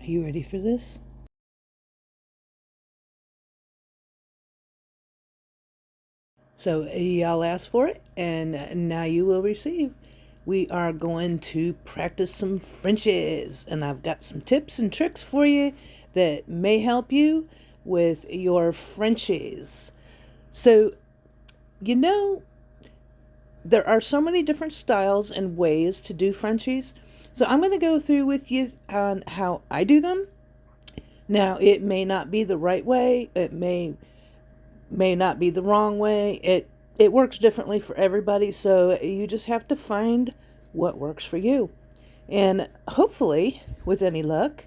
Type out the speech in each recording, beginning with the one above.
Are you ready for this? So y'all asked for it, and now you will receive. We are going to practice some Frenches, and I've got some tips and tricks for you that may help you with your Frenchies. So, you know, there are so many different styles and ways to do Frenchies. So I'm going to go through with you on how I do them. Now, it may not be the right way. It may not be the wrong way. It works differently for everybody, so you just have to find what works for you. And hopefully, with any luck,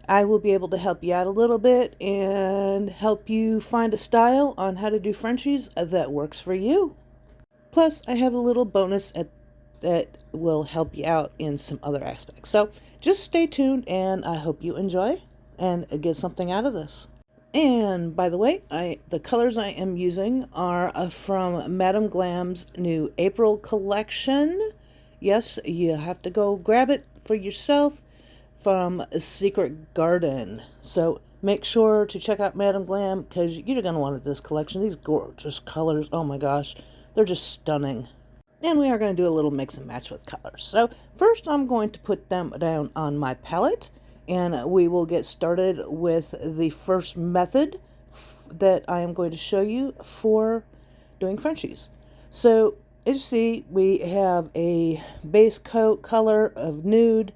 I will be able to help you out a little bit and help you find a style on how to do Frenchies that works for you. Plus, I have a little bonus that will help you out in some other aspects. So just stay tuned, and I hope you enjoy and get something out of this. And by the way, the colors I am using are from Madame Glam's new April collection. Yes, you have to go grab it for yourself from Secret Garden. So make sure to check out Madame Glam because you're going to want this collection. These gorgeous colors, oh my gosh, they're just stunning. And we are going to do a little mix and match with colors. So first I'm going to put them down on my palette. And we will get started with the first method that I am going to show you for doing Frenchies. So as you see, we have a base coat color of nude,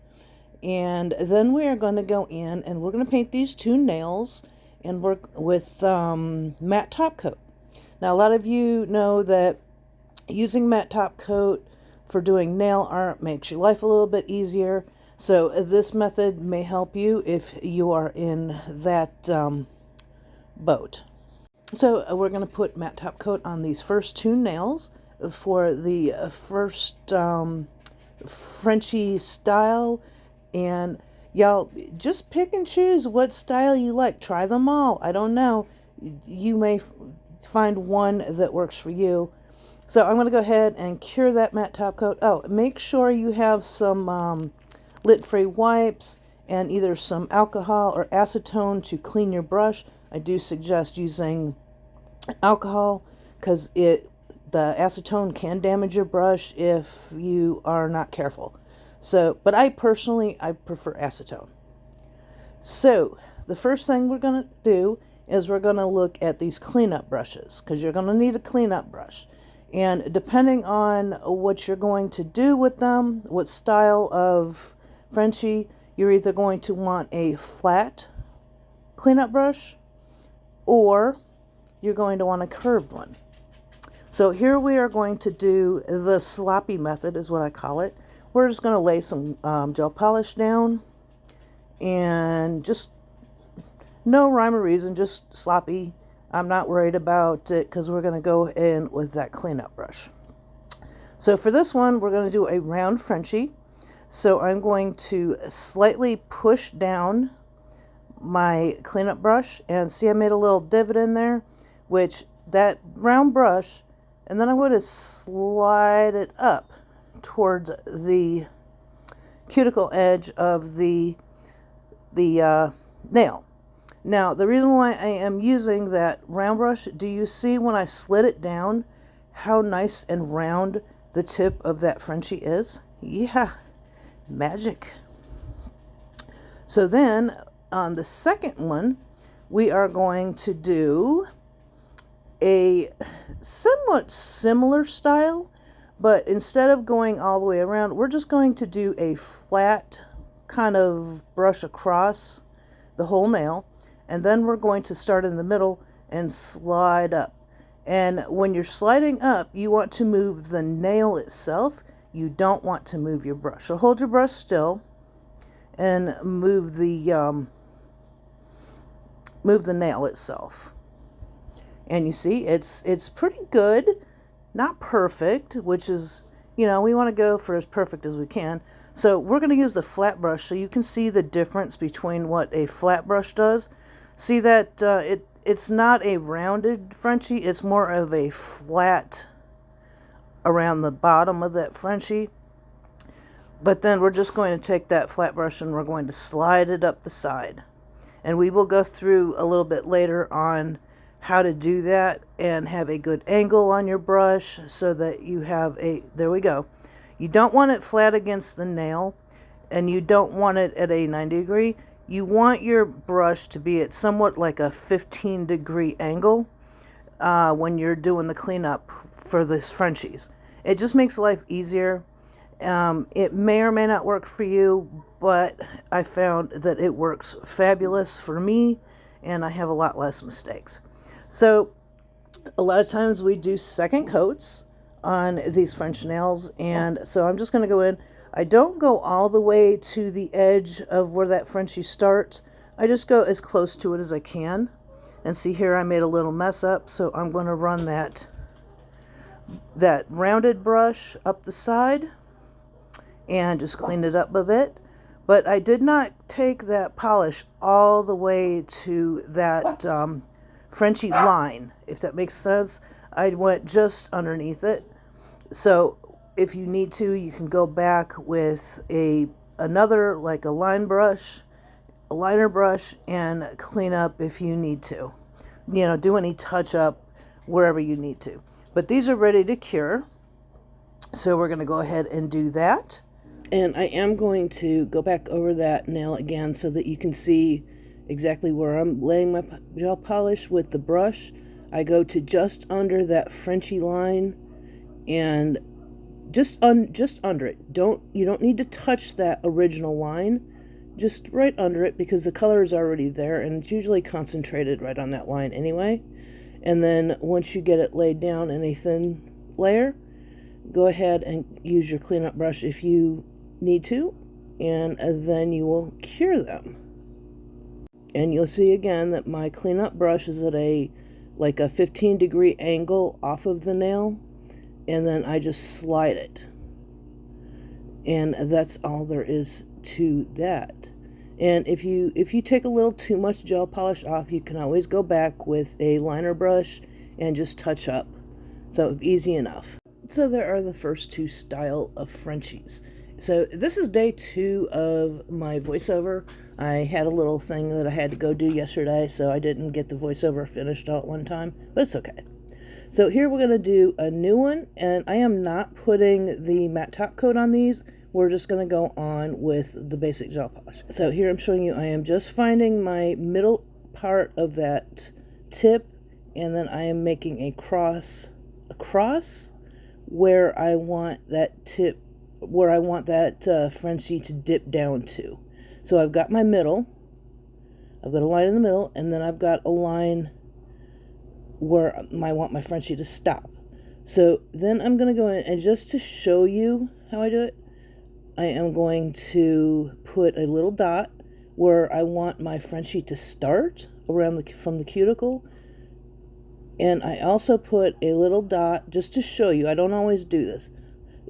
and then we are going to go in and we're going to paint these two nails and work with matte top coat. Now a lot of you know that using matte top coat for doing nail art makes your life a little bit easier. So this method may help you if you are in that boat. So we're going to put matte top coat on these first two nails for the first Frenchy style. And y'all just pick and choose what style you like. Try them all. I don't know. You may find one that works for you. So I'm going to go ahead and cure that matte top coat. Oh, make sure you have some lint-free wipes and either some alcohol or acetone to clean your brush. I do suggest using alcohol because the acetone can damage your brush if you are not careful. So, but I prefer acetone. So the first thing we're going to do is we're going to look at these cleanup brushes because you're going to need a cleanup brush. And depending on what you're going to do with them, what style of Frenchie, you're either going to want a flat cleanup brush or you're going to want a curved one. So here we are going to do the sloppy method is what I call it. We're just going to lay some gel polish down and just no rhyme or reason, just sloppy. I'm not worried about it because we're going to go in with that cleanup brush. So for this one, we're going to do a round Frenchie. So I'm going to slightly push down my cleanup brush and see I made a little divot in there, which that round brush, and then I'm going to slide it up towards the cuticle edge of the nail. Now, the reason why I am using that round brush, do you see when I slid it down how nice and round the tip of that Frenchie is? Yeah. Magic. So then on the second one, we are going to do a somewhat similar style, but instead of going all the way around, we're just going to do a flat kind of brush across the whole nail, and then we're going to start in the middle and slide up. And when you're sliding up, you want to move the nail itself. You don't want to move your brush. So hold your brush still and move the nail itself. And you see, it's pretty good, not perfect, which is, we want to go for as perfect as we can. So we're going to use the flat brush so you can see the difference between what a flat brush does. See that it's not a rounded Frenchie, it's more of a flat around the bottom of that Frenchie. But then we're just going to take that flat brush and we're going to slide it up the side. And we will go through a little bit later on how to do that and have a good angle on your brush so that you have a, there we go. You don't want it flat against the nail and you don't want it at a 90 degree. You want your brush to be at somewhat like a 15-degree angle when you're doing the cleanup for this Frenchies. It just makes life easier. It may or may not work for you, but I found that it works fabulous for me and I have a lot less mistakes. So a lot of times we do second coats on these French nails, and so I'm just going to go in. I don't go all the way to the edge of where that Frenchie starts. I just go as close to it as I can. And see here, I made a little mess up, so I'm going to run that rounded brush up the side and just clean it up a bit. But I did not take that polish all the way to that Frenchie line, if that makes sense. I went just underneath it. So if you need to, you can go back with another, like a line brush, a liner brush, and clean up if you need to. You know, do any touch up wherever you need to. But these are ready to cure. So we're going to go ahead and do that. And I am going to go back over that nail again so that you can see exactly where I'm laying my gel polish with the brush. I go to just under that Frenchie line and just under it. You don't need to touch that original line, just right under it, because the color is already there and it's usually concentrated right on that line anyway. And then once you get it laid down in a thin layer, go ahead and use your cleanup brush if you need to, and then you will cure them. And you'll see again that my cleanup brush is at a 15-degree angle off of the nail, and then I just slide it. And that's all there is to that. And if you take a little too much gel polish off, you can always go back with a liner brush and just touch up. So easy enough. So there are the first two style of Frenchies. So this is day 2 of my voiceover. I had a little thing that I had to go do yesterday, so I didn't get the voiceover finished all at one time, but it's okay. So here we're going to do a new one, and I am not putting the matte top coat on these. We're just going to go on with the basic gel polish. So here I'm showing you, I am just finding my middle part of that tip, and then I am making a cross across where I want that tip, where I want that Frenchie to dip down to. So I've got my middle, I've got a line in the middle, and then I've got a line where I want my Frenchie to stop. So then I'm going to go in, and just to show you how I do it, I am going to put a little dot where I want my Frenchie to start around from the cuticle. And I also put a little dot, just to show you, I don't always do this,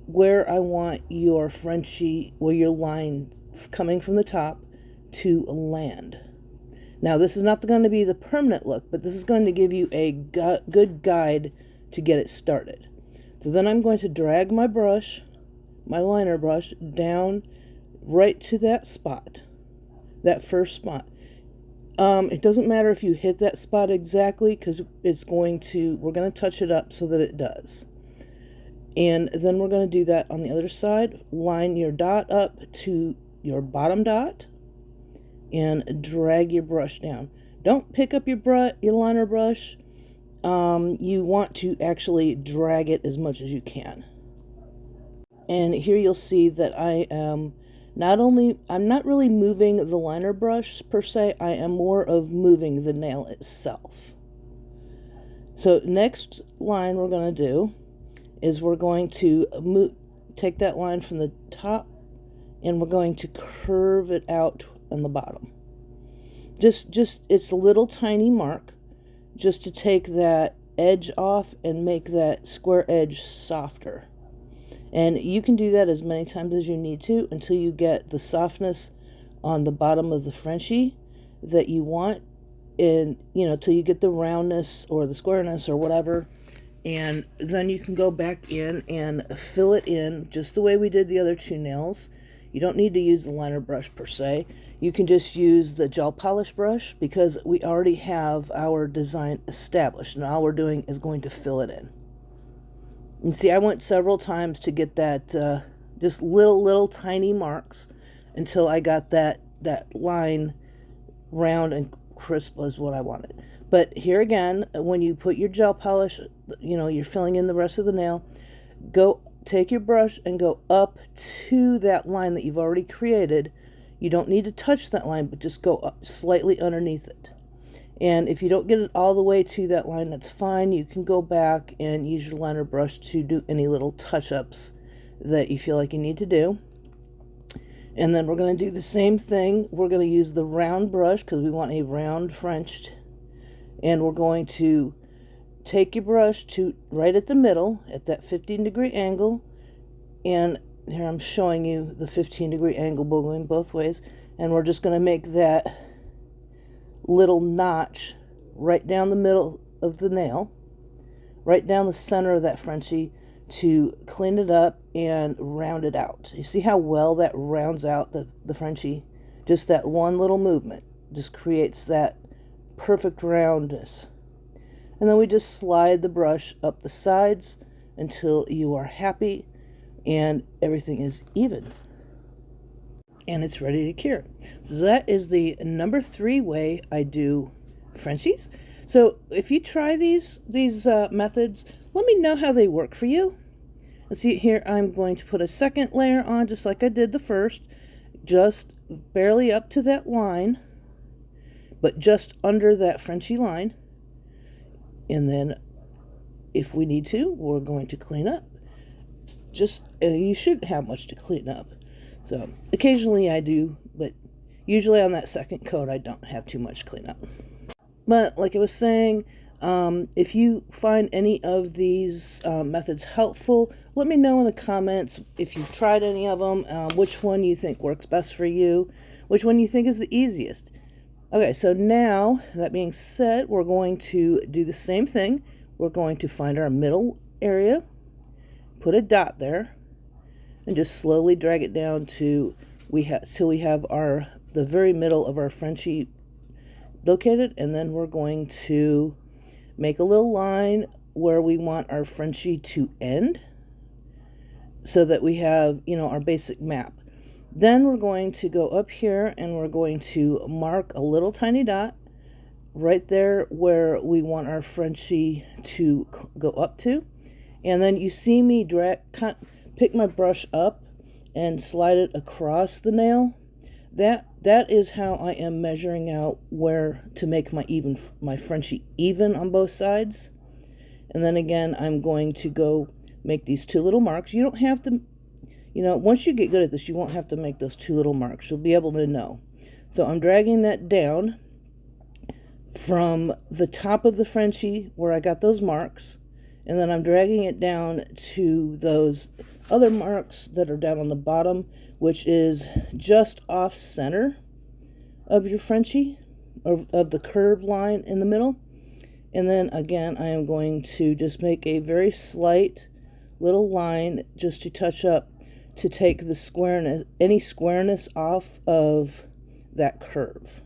where I want your Frenchie, or your line coming from the top to land. Now this is not going to be the permanent look, but this is going to give you a good guide to get it started. So then I'm going to drag my brush, my liner brush, down right to that spot, that first spot. It doesn't matter if you hit that spot exactly, because we're going to touch it up so that it does. And then we're going to do that on the other side. Line your dot up to your bottom dot and drag your brush down. Don't pick up your liner brush. You want to actually drag it as much as you can. And here you'll see that I am I'm not really moving the liner brush per se, I am more of moving the nail itself. So next line we're going to do is we're going to take that line from the top and we're going to curve it out on the bottom. Just it's a little tiny mark, just to take that edge off and make that square edge softer. And you can do that as many times as you need to until you get the softness on the bottom of the Frenchie that you want, and till you get the roundness or the squareness or whatever, And then you can go back in and fill it in just the way we did the other two nails. You don't need to use the liner brush per se. You can just use the gel polish brush because we already have our design established. And all we're doing is going to fill it in. And see, I went several times to get that just little tiny marks until I got that line round and crisp was what I wanted. But here again, when you put your gel polish, you're filling in the rest of the nail, take your brush and go up to that line that you've already created. You don't need to touch that line, but just go up slightly underneath it. And if you don't get it all the way to that line, that's fine. You can go back and use your liner brush to do any little touch-ups that you feel like you need to do. And then we're going to do the same thing. We're going to use the round brush because we want a round Frenched. And we're going to take your brush to right at the middle at that 15-degree angle. And here I'm showing you the 15-degree angle going both ways. And we're just going to make that little notch right down the middle of the nail, right down the center of that Frenchie to clean it up and round it out. You see how well that rounds out the Frenchie? Just that one little movement just creates that perfect roundness. And then we just slide the brush up the sides until you are happy and everything is even. And it's ready to cure. So that is the number 3 way I do Frenchies. So if you try these methods, let me know how they work for you. And see here, I'm going to put a second layer on just like I did the first, just barely up to that line, but just under that Frenchy line. And then if we need to, we're going to clean up. You shouldn't have much to clean up. So occasionally I do, but usually on that second coat I don't have too much cleanup. But like I was saying, if you find any of these methods helpful, let me know in the comments if you've tried any of them, which one you think works best for you, which one you think is the easiest. Okay, so now, that being said, we're going to do the same thing. We're going to find our middle area, put a dot there, and just slowly drag it down till we have the very middle of our Frenchie located, and then we're going to make a little line where we want our Frenchie to end so that we have, our basic map. Then we're going to go up here and we're going to mark a little tiny dot right there where we want our Frenchie to go up to. And then you see me pick my brush up and slide it across the nail. That is how I am measuring out where to make my Frenchie even on both sides. And then again, I'm going to go make these 2 little marks. You don't have to, once you get good at this, you won't have to make those 2 little marks. You'll be able to know. So I'm dragging that down from the top of the Frenchie where I got those marks. And then I'm dragging it down to those other marks that are down on the bottom, which is just off center of your Frenchie, of the curved line in the middle. And then again, I am going to just make a very slight little line just to touch up to take the squareness, any squareness off of that curve.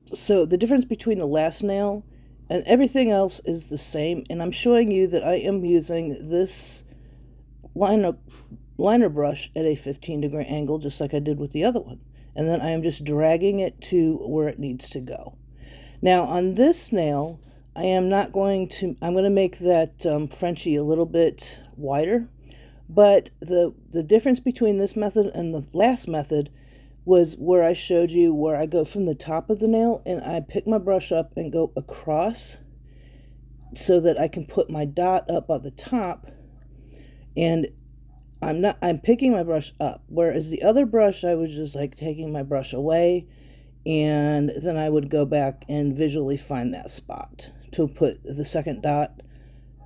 So the difference between the last nail and everything else is the same, and I'm showing you that I am using this liner brush at a 15-degree angle, just like I did with the other one. And then I am just dragging it to where it needs to go. Now on this nail, I'm going to make that Frenchie a little bit wider, but the difference between this method and the last method was where I showed you where I go from the top of the nail and I pick my brush up and go across so that I can put my dot up at the top, and I'm picking my brush up, whereas the other brush I was just like taking my brush away, and then I would go back and visually find that spot to put the second dot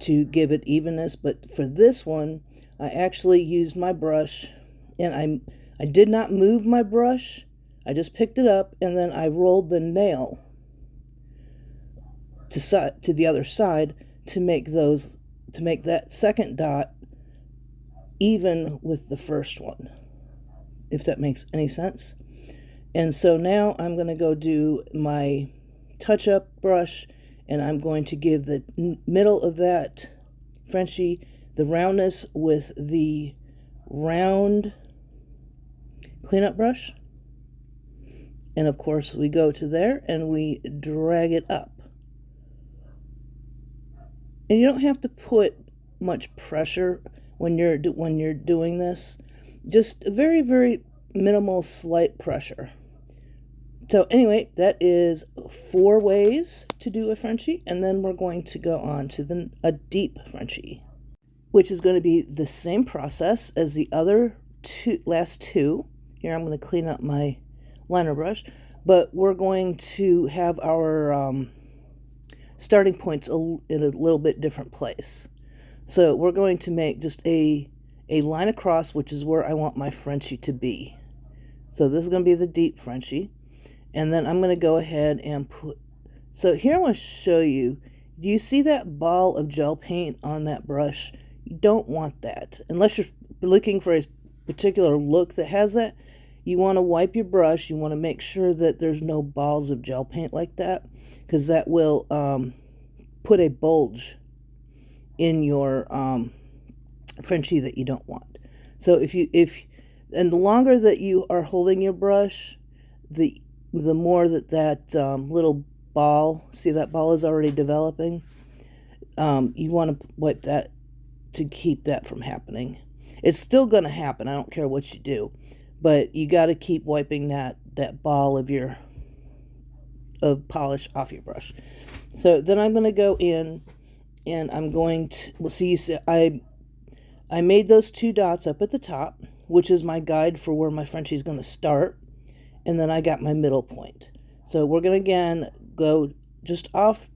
to give it evenness. But for this one, I actually used my brush, and I did not move my brush. I just picked it up and then I rolled the nail to the other side to make those to make that second dot even with the first one, if that makes any sense. And so now I'm going to go do my touch-up brush, and I'm going to give the middle of that Frenchie the roundness with the round cleanup brush. And of course we go to there and we drag it up. And you don't have to put much pressure when you're doing this. Just a very, very minimal, slight pressure. So anyway, that is 4 ways to do a Frenchie, and then we're going to go on to a deep Frenchie, which is going to be the same process as the other last two. Here I'm going to clean up my liner brush, but we're going to have our starting points in a little bit different place. So we're going to make just a line across, which is where I want my Frenchie to be. So this is going to be the deep Frenchie. And then I'm going to go ahead and so here I want to show you, do you see that ball of gel paint on that brush? You don't want that. Unless you're looking for a particular look that has that, you want to wipe your brush. You want to make sure that there's no balls of gel paint like that, because that will put a bulge in your Frenchie that you don't want. So and the longer that you are holding your brush, the more that little ball, see that ball is already developing, you want to wipe that to keep that from happening. It's still going to happen, I don't care what you do, but you got to keep wiping that ball of polish off your brush. So then I'm going to go in and I'm going to, well, see, you see, I made those 2 dots up at the top, which is my guide for where my Frenchie is going to start. And then I got my middle point. So we're going to again go just off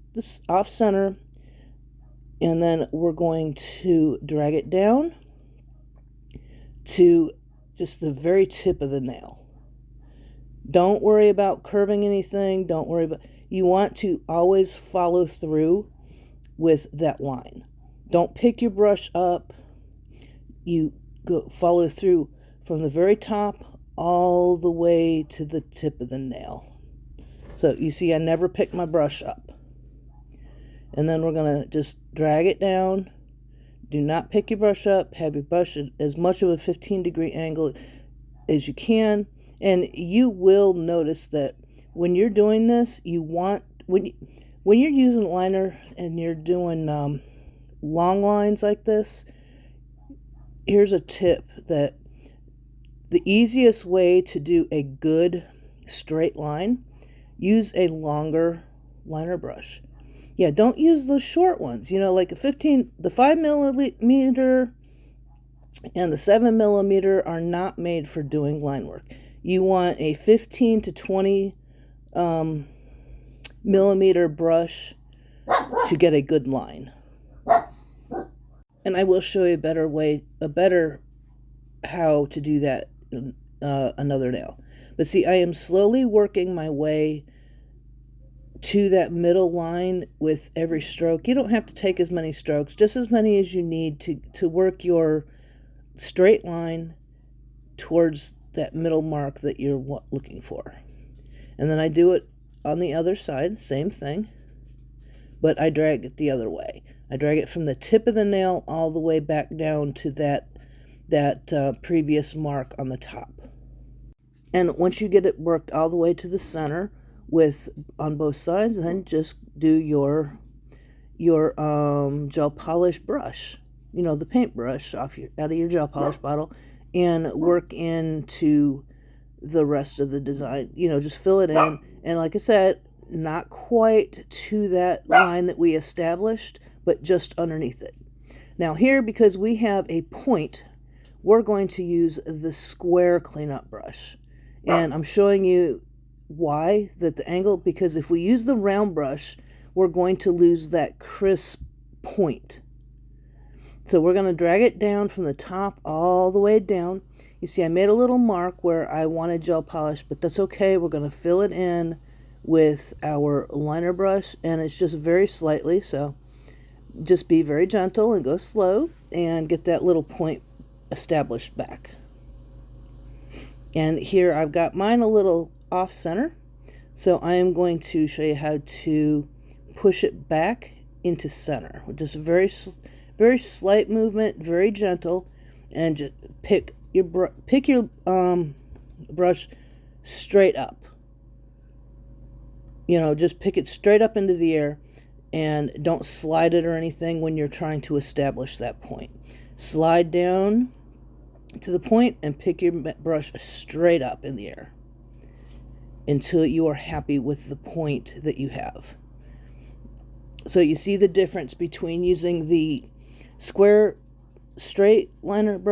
center, and then we're going to drag it down to just the very tip of the nail. Don't worry about curving anything. Don't worry about, you want to always follow through with that line. Don't pick your brush up. You go follow through from the very top all the way to the tip of the nail. So you see I never pick my brush up. And then we're going to just drag it down. Do not pick your brush up. Have your brush at as much of a 15-degree angle as you can. And you will notice that when you're doing this, you want, when you're using liner and you're doing long lines like this, here's a tip that the easiest way to do a good straight line, use a longer liner brush. Yeah, don't use those short ones. You know, like the 5 millimeter and the 7 millimeter are not made for doing line work. You want a 15 to 20 millimeter brush to get a good line. And I will show you a better how to do that another nail. But see, I am slowly working my way to that middle line with every stroke. You don't have to take as many strokes, just as many as you need to work your straight line towards that middle mark that you're looking for. And then I do it on the other side, same thing, but I drag it the other way. I drag it from the tip of the nail all the way back down to that previous mark on the top. And once you get it worked all the way to the center on both sides, then just do your gel polish brush, you know, the paint brush out of your gel polish bottle, and work into the rest of the design. You know, just fill it in, and like I said, not quite to that line that we established, but just underneath it. Now here, because we have a point, we're going to use the square cleanup brush. And I'm showing you why, that the angle, because if we use the round brush, we're going to lose that crisp point. So we're going to drag it down from the top all the way down. You see, I made a little mark where I wanted gel polish, but that's okay. We're going to fill it in with our liner brush, and it's just very slightly. So Just be very gentle and go slow and get that little point established back. And here I've got mine a little off center, so I am going to show you how to push it back into center. Just a very slight movement, very gentle, and just pick your brush straight up. You know, just pick it straight up into the air, and don't slide it or anything when you're trying to establish that point. Slide down to the point and pick your brush straight up in the air until you are happy with the point that you have. So you see the difference between using the square straight cleanup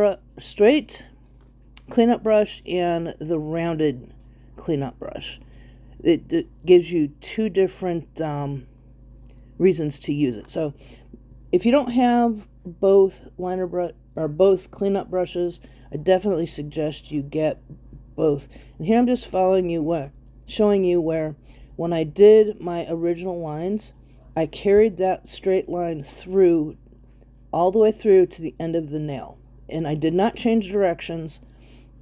brush and the rounded cleanup brush. It gives you two different reasons to use it. So if you don't have both liner brush or both cleanup brushes, I definitely suggest you get both. And here I'm just showing you where when I did my original lines, I carried that straight line through all the way through to the end of the nail, and I did not change directions.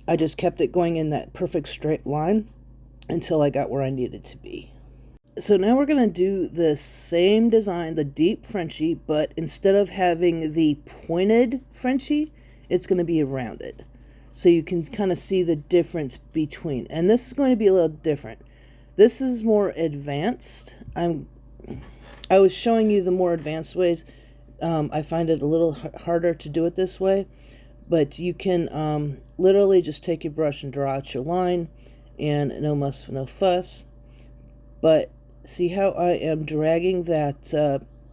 I just kept it going in that perfect straight line until I got where I needed to be. So now we're going to do the same design, the deep Frenchie, but instead of having the pointed Frenchie, it's going to be rounded. So you can kind of see the difference between. And this is going to be a little different. This is more advanced. I was showing you the more advanced ways. I find it a little harder to do it this way. But you can literally just take your brush and draw out your line. And no muss, no fuss. But see how I am dragging that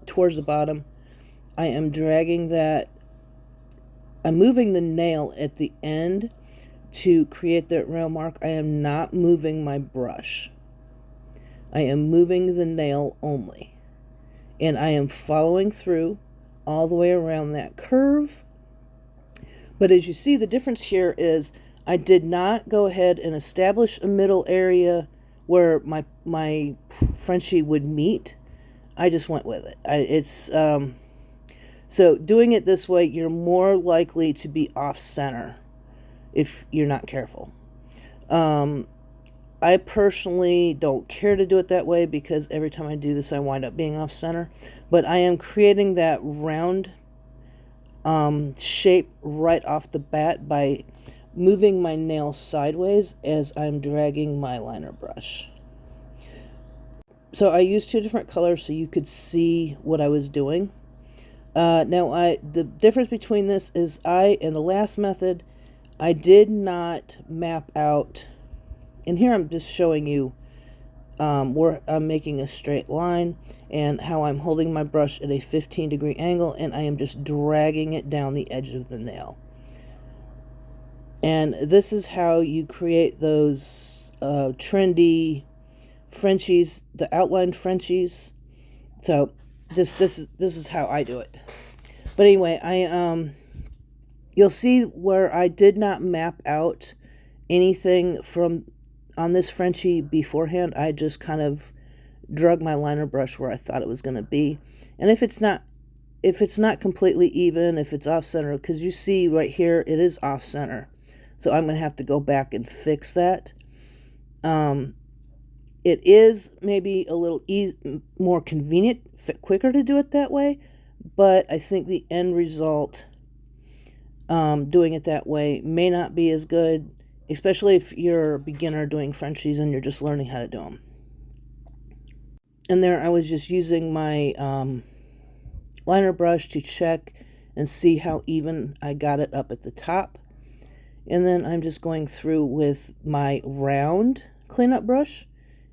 towards the bottom? I am dragging that. I'm moving the nail at the end to create that round mark. I am not moving my brush. I am moving the nail only. And I am following through all the way around that curve. But as you see, the difference here is I did not go ahead and establish a middle area where my Frenchie would meet. I just went with it. So doing it this way, you're more likely to be off center if you're not careful. I personally don't care to do it that way because every time I do this, I wind up being off center. But I am creating that round shape right off the bat by moving my nail sideways as I'm dragging my liner brush. So I used two different colors so you could see what I was doing. Now the difference between this is in the last method, I did not map out, and here I'm just showing you where I'm making a straight line and how I'm holding my brush at a 15-degree angle, and I am just dragging it down the edge of the nail. And this is how you create those trendy Frenchies, the outlined Frenchies. So this is how I do it. But anyway, you'll see where I did not map out anything on this Frenchie beforehand. I just kind of drug my liner brush where I thought it was going to be. And if it's not completely even, if it's off center, because you see right here it is off center, so I'm going to have to go back and fix that. It is maybe a little more convenient, quicker to do it that way, but I think the end result, doing it that way, may not be as good, especially if you're a beginner doing Frenchies and you're just learning how to do them. And there I was just using my liner brush to check and see how even I got it up at the top. And then I'm just going through with my round cleanup brush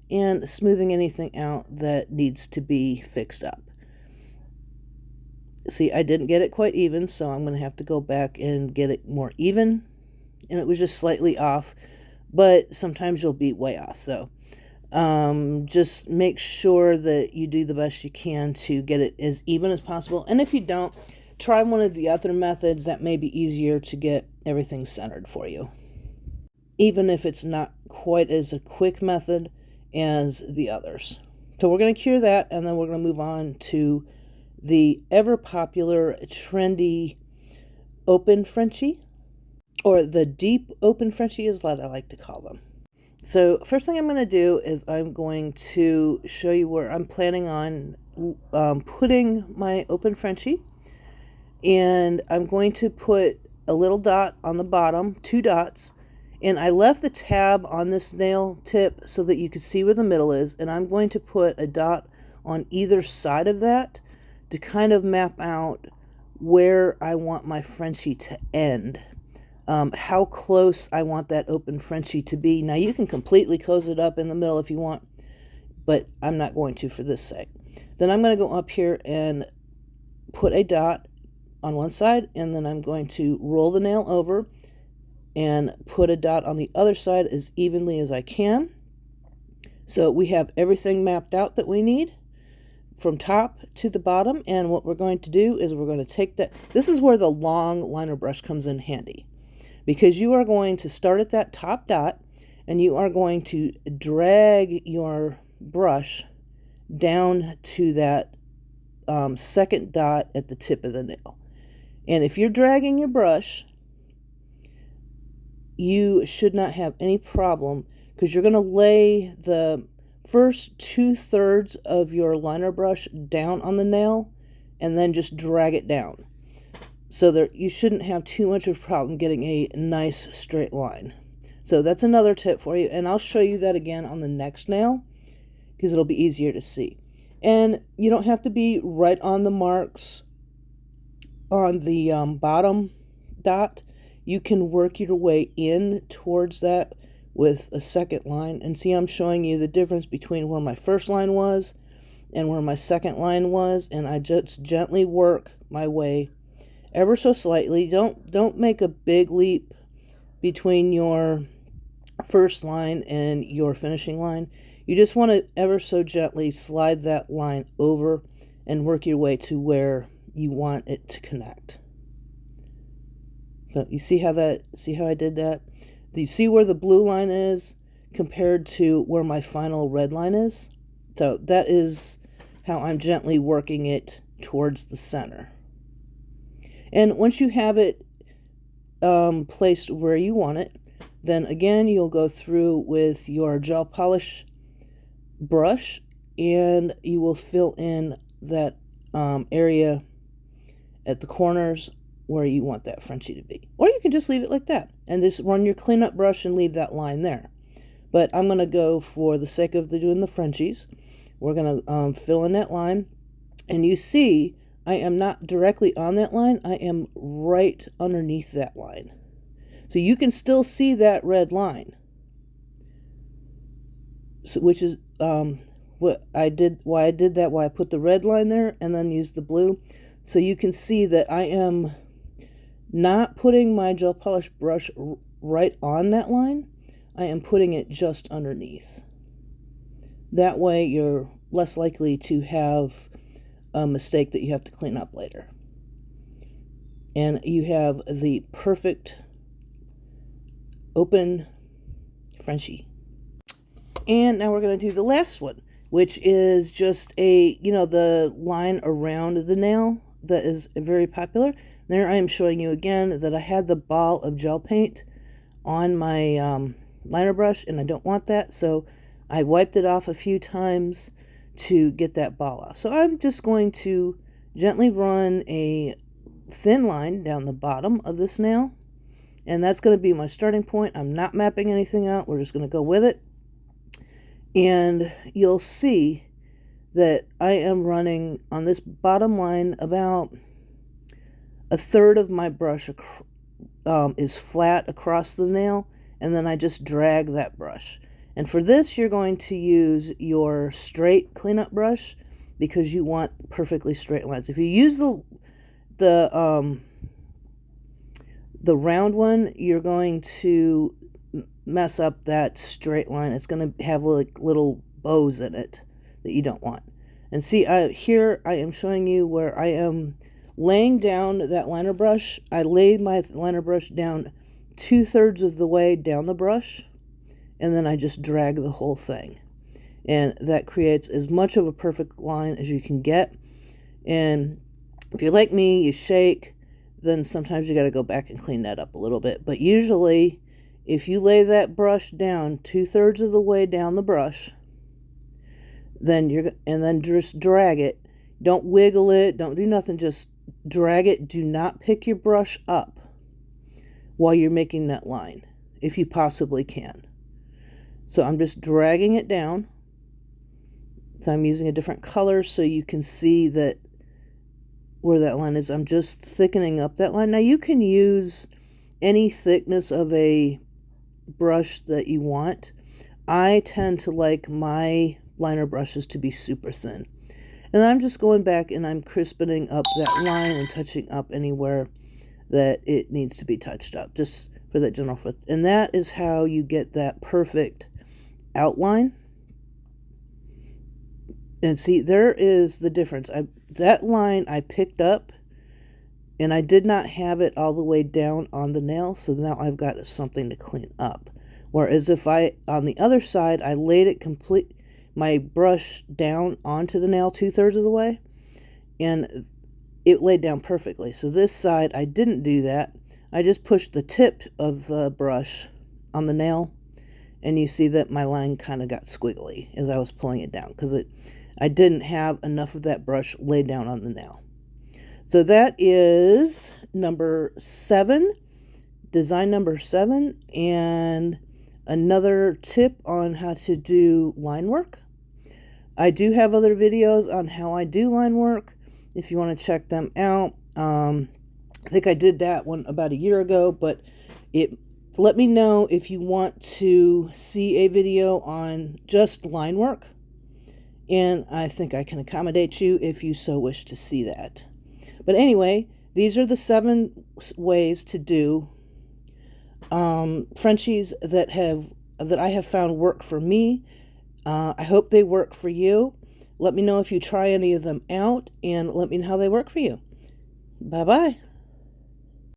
and smoothing anything out that needs to be fixed up. See, I didn't get it quite even, so I'm going to have to go back and get it more even. And it was just slightly off, but sometimes you'll be way off. So just make sure that you do the best you can to get it as even as possible. And if you don't, try one of the other methods that may be easier to get everything centered for you, even if it's not quite as a quick method as the others. So we're going to cure that, and then we're going to move on to the ever popular trendy open Frenchie, or the deep open Frenchie is what I like to call them. So first thing I'm going to do is I'm going to show you where I'm planning on putting my open Frenchie. And I'm going to put a little dot on the bottom, 2 dots. And I left the tab on this nail tip so that you can see where the middle is. And I'm going to put a dot on either side of that to kind of map out where I want my Frenchie to end. How close I want that open Frenchie to be. Now you can completely close it up in the middle if you want, but I'm not going to for this sake. Then I'm going to go up here and put a dot on one side, and then I'm going to roll the nail over and put a dot on the other side as evenly as I can. So we have everything mapped out that we need from top to the bottom. And what we're going to do is we're going to take that. This is where the long liner brush comes in handy, because you are going to start at that top dot and you are going to drag your brush down to that second dot at the tip of the nail. And if you're dragging your brush, you should not have any problem, because you're going to lay the first 2/3 of your liner brush down on the nail and then just drag it down. So there, you shouldn't have too much of a problem getting a nice straight line. So that's another tip for you, and I'll show you that again on the next nail because it'll be easier to see. And you don't have to be right on the marks on the bottom dot. You can work your way in towards that with a second line. And see, I'm showing you the difference between where my first line was and where my second line was, and I just gently work my way ever so slightly. Don't make a big leap between your first line and your finishing line. You just want to ever so gently slide that line over and work your way to where you want it to connect. So you see how I did that? You see where the blue line is compared to where my final red line is? So that is how I'm gently working it towards the center. And once you have it placed where you want it, then again you'll go through with your gel polish brush and you will fill in that area at the corners where you want that Frenchie to be. Or you can just leave it like that and just run your cleanup brush and leave that line there. But I'm going to go, for the sake of doing the Frenchies, we're going to fill in that line. And you see, I am not directly on that line. I am right underneath that line. So you can still see that red line. So, which is why I did that, why I put the red line there and then used the blue. So you can see that I am not putting my gel polish brush right on that line. I am putting it just underneath. That way you're less likely to have a mistake that you have to clean up later. And you have the perfect open Frenchie. And now we're going to do the last one, which is just the line around the nail that is very popular. There I am showing you again that I had the ball of gel paint on my liner brush, and I don't want that, so I wiped it off a few times to get that ball off. So I'm just going to gently run a thin line down the bottom of this nail, and that's going to be my starting point. I'm not mapping anything out. We're just going to go with it. And you'll see that I am running on this bottom line about 1/3 of my brush is flat across the nail, and then I just drag that brush. And for this, you're going to use your straight cleanup brush because you want perfectly straight lines. If you use the round one, you're going to mess up that straight line. It's going to have like little bows in it that you don't want. And see, here I am showing you where I am laying down that liner brush. I laid my liner brush down 2/3 of the way down the brush, and then I just drag the whole thing. And that creates as much of a perfect line as you can get. And if you're like me, you shake, then sometimes you got to go back and clean that up a little bit. But usually, if you lay that brush down 2/3 of the way down the brush, then just drag it. Don't wiggle it, don't do nothing, just drag it. Do not pick your brush up while you're making that line, if you possibly can. So I'm just dragging it down. So I'm using a different color so you can see that where that line is. I'm just thickening up that line. Now you can use any thickness of a brush that you want. I tend to like my liner brushes to be super thin. And then I'm just going back and I'm crispening up that line and touching up anywhere that it needs to be touched up, just for that general fit. And that is how you get that perfect outline. And see, there is the difference. That line I picked up, and I did not have it all the way down on the nail, so now I've got something to clean up. Whereas if on the other side, I laid it my brush down onto the nail 2/3 of the way, and it laid down perfectly. So this side, I didn't do that. I just pushed the tip of the brush on the nail, and you see that my line kind of got squiggly as I was pulling it down, because I didn't have enough of that brush laid down on the nail. So that is number 7, design number 7, and another tip on how to do line work. I do have other videos on how I do line work if you want to check them out. I think I did that one about a year ago, but let me know if you want to see a video on just line work, and I think I can accommodate you if you so wish to see that. But anyway, these are the 7 ways to do Frenchies that I have found work for me. I hope they work for you. Let me know if you try any of them out, and let me know how they work for you. Bye-bye.